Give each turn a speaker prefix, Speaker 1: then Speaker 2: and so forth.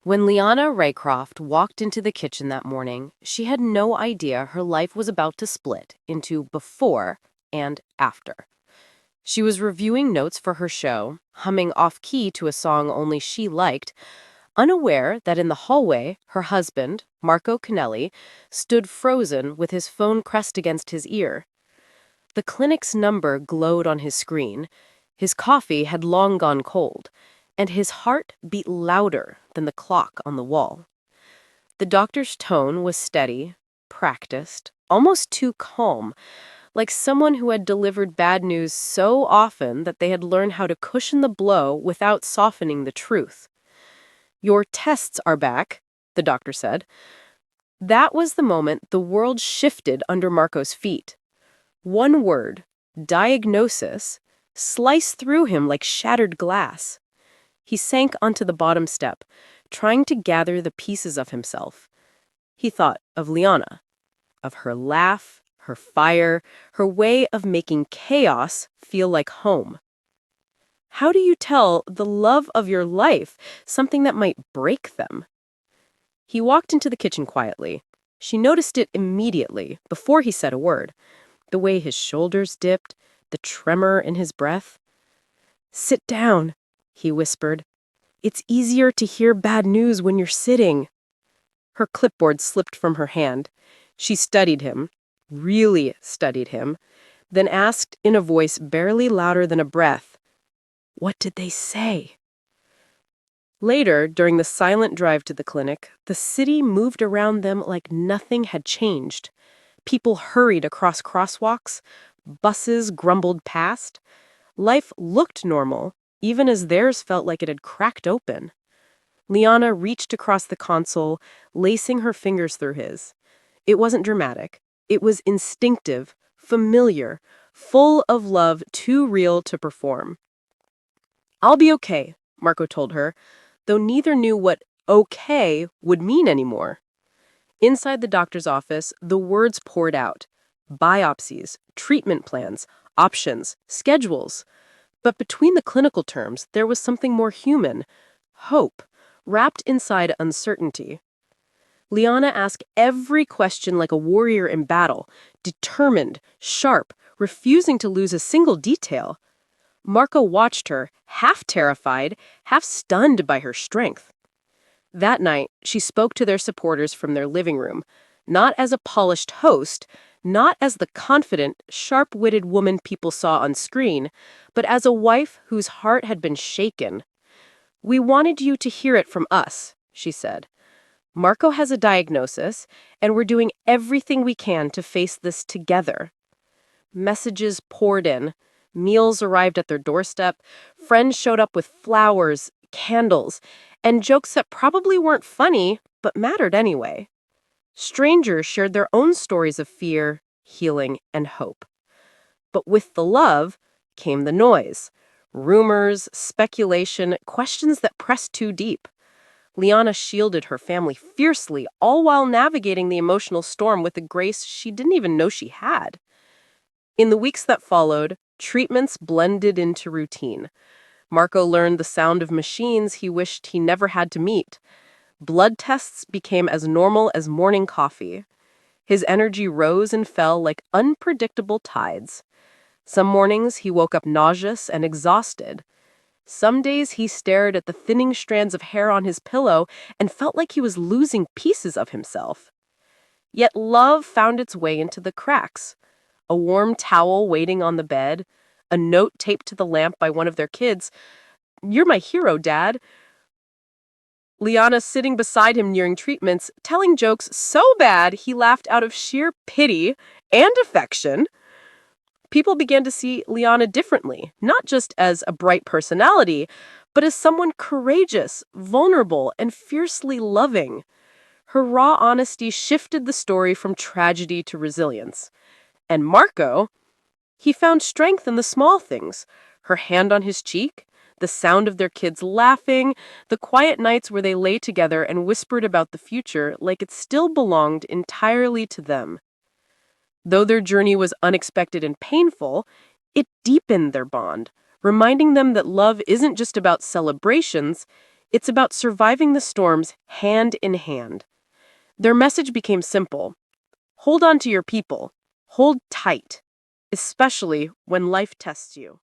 Speaker 1: When Liana Raycroft walked into the kitchen that morning, she had no idea her life was about to split into before and after. She was reviewing notes for her show, humming off-key to a song only she liked, unaware that in the hallway, her husband, Marco Canelli, stood frozen with his phone pressed against his ear. The clinic's number glowed on his screen. His coffee had long gone cold, and his heart beat louder than the clock on the wall. The doctor's tone was steady, practiced, almost too calm, like someone who had delivered bad news so often that they had learned how to cushion the blow without softening the truth. "Your tests are back," the doctor said. That was the moment the world shifted under Marco's feet. One word, diagnosis, sliced through him like shattered glass. He sank onto the bottom step, trying to gather the pieces of himself. He thought of Liana, of her laugh, her fire, her way of making chaos feel like home. How do you tell the love of your life something that might break them? He walked into the kitchen quietly. She noticed it immediately, before he said a word. The way his shoulders dipped, the tremor in his breath. "Sit down," he whispered. "It's easier to hear bad news when you're sitting." Her clipboard slipped from her hand. She studied him, really studied him, then asked in a voice barely louder than a breath, "What did they say?" Later, during the silent drive to the clinic, the city moved around them like nothing had changed. People hurried across crosswalks, buses grumbled past. Life looked normal, even as theirs felt like it had cracked open. Liana reached across the console, lacing her fingers through his. It wasn't dramatic. It was instinctive, familiar, full of love too real to perform. "I'll be okay," Marco told her, though neither knew what okay would mean anymore. Inside the doctor's office, the words poured out. Biopsies, treatment plans, options, schedules. But between the clinical terms, there was something more human. Hope, wrapped inside uncertainty. Liana asked every question like a warrior in battle, determined, sharp, refusing to lose a single detail. Marco watched her, half terrified, half stunned by her strength. That night, she spoke to their supporters from their living room, not as a polished host, not as the confident, sharp-witted woman people saw on screen, but as a wife whose heart had been shaken. "We wanted you to hear it from us," she said. "Marco has a diagnosis, and we're doing everything we can to face this together." Messages poured in. Meals arrived at their doorstep. Friends showed up with flowers, candles, and jokes that probably weren't funny, but mattered anyway. Strangers shared their own stories of fear, healing, and hope. But with the love came the noise. Rumors, speculation, questions that pressed too deep. Liana shielded her family fiercely, all while navigating the emotional storm with a grace she didn't even know she had. In the weeks that followed, treatments blended into routine. Marco learned the sound of machines he wished he never had to meet. Blood tests became as normal as morning coffee. His energy rose and fell like unpredictable tides. Some mornings he woke up nauseous and exhausted. Some days he stared at the thinning strands of hair on his pillow and felt like he was losing pieces of himself. Yet love found its way into the cracks. A warm towel waiting on the bed, a note taped to the lamp by one of their kids. "You're my hero, Dad." Liana sitting beside him during treatments, telling jokes so bad he laughed out of sheer pity and affection. People began to see Liana differently, not just as a bright personality, but as someone courageous, vulnerable, and fiercely loving. Her raw honesty shifted the story from tragedy to resilience. And Marco, he found strength in the small things. Her hand on his cheek, the sound of their kids laughing, the quiet nights where they lay together and whispered about the future like it still belonged entirely to them. Though their journey was unexpected and painful, it deepened their bond, reminding them that love isn't just about celebrations, It's about surviving the storms hand in hand. Their message became simple: hold on to your people, hold tight, especially when life tests you.